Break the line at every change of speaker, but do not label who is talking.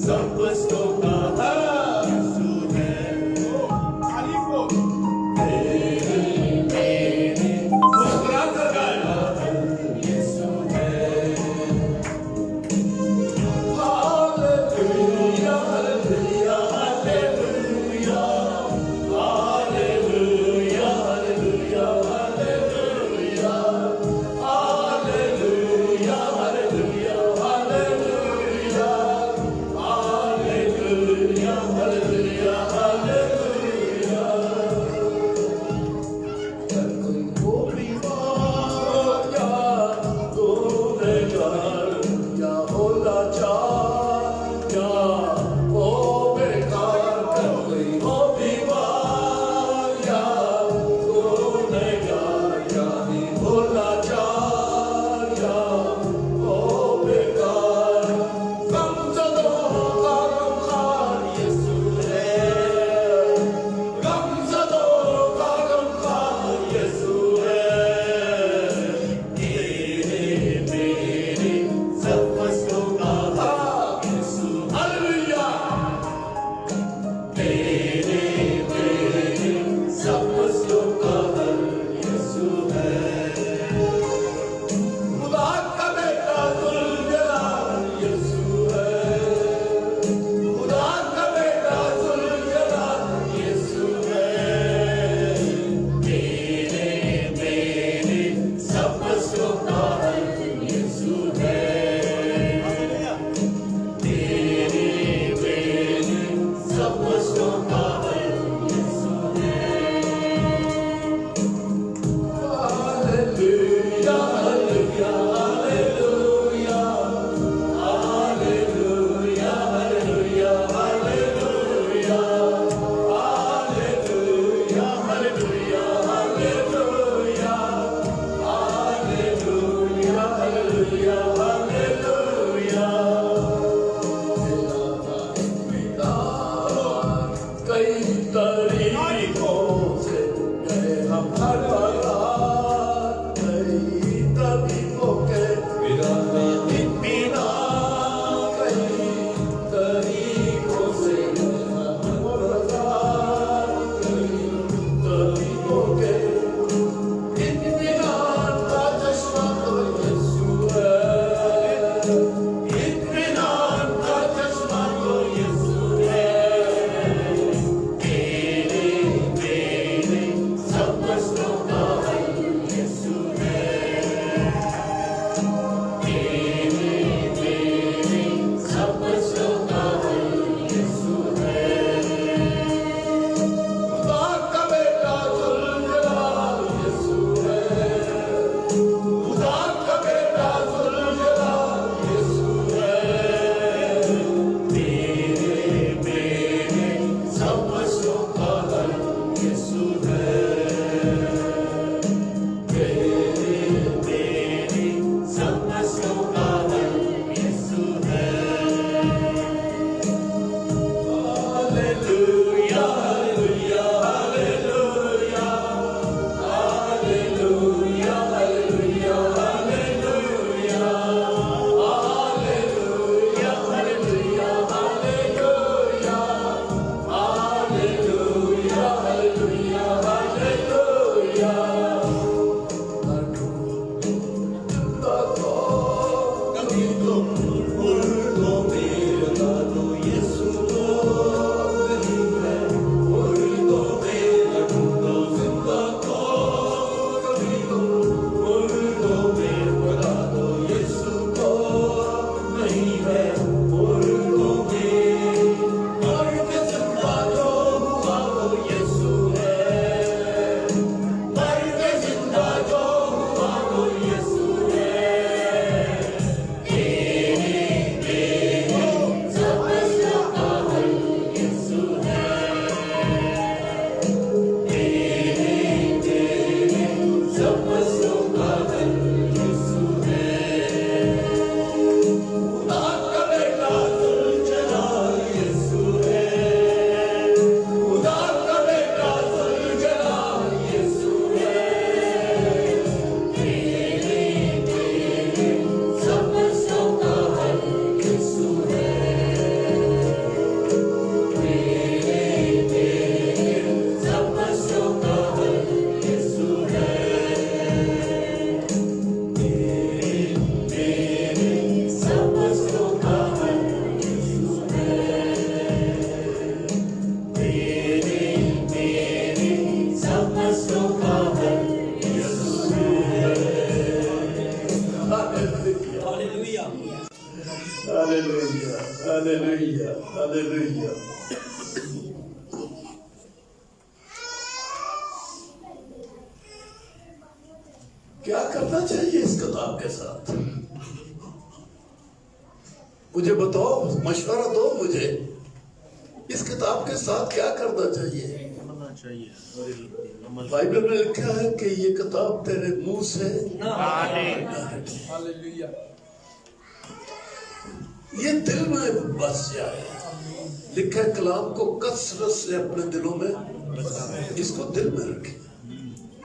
सब बस्तों का यीशु है। तेरे मेरे मुस्कुरा कर गाया यीशु है। Hallelujah hallelujah hallelujah hallelujah hallelujah hallelujah hallelujah hallelujah hallelujah hallelujah hallelujah hallelujah. हर कोई को बीमार या गुनहगार या हो लाचार या हो बेकार, हर कोई हो बीमार या गुनहगार या ही हो लाचार या हो बेकार, गमज़दों का गमखार यीशु है। गमज़दों का गमखार यीशु है। तेरे मेरे सब बस्तों का यीशु। हालेलुया। तेरे मेरे सब बस्तों का यीशु है। खुदा का बेटा जुल्जलाल यीशु है। खुदा का बेटा जुल्जलाल यीशु है। तेरे मेरे सब बस्तों का यीशु है। तेरे मेरे हालेलुया, हालेलुया, हालेलुया। क्या करना चाहिए इस किताब के साथ? मुझे बताओ, मशवरा दो मुझे, इस किताब के साथ क्या करना चाहिए? बाइबल में लिखा है कि ये किताब तेरे मुंह से
हालेलुया,
ये दिल में बस जाए। लिखा है कलाम को कसरत से अपने दिलों में, इसको दिल में रखें।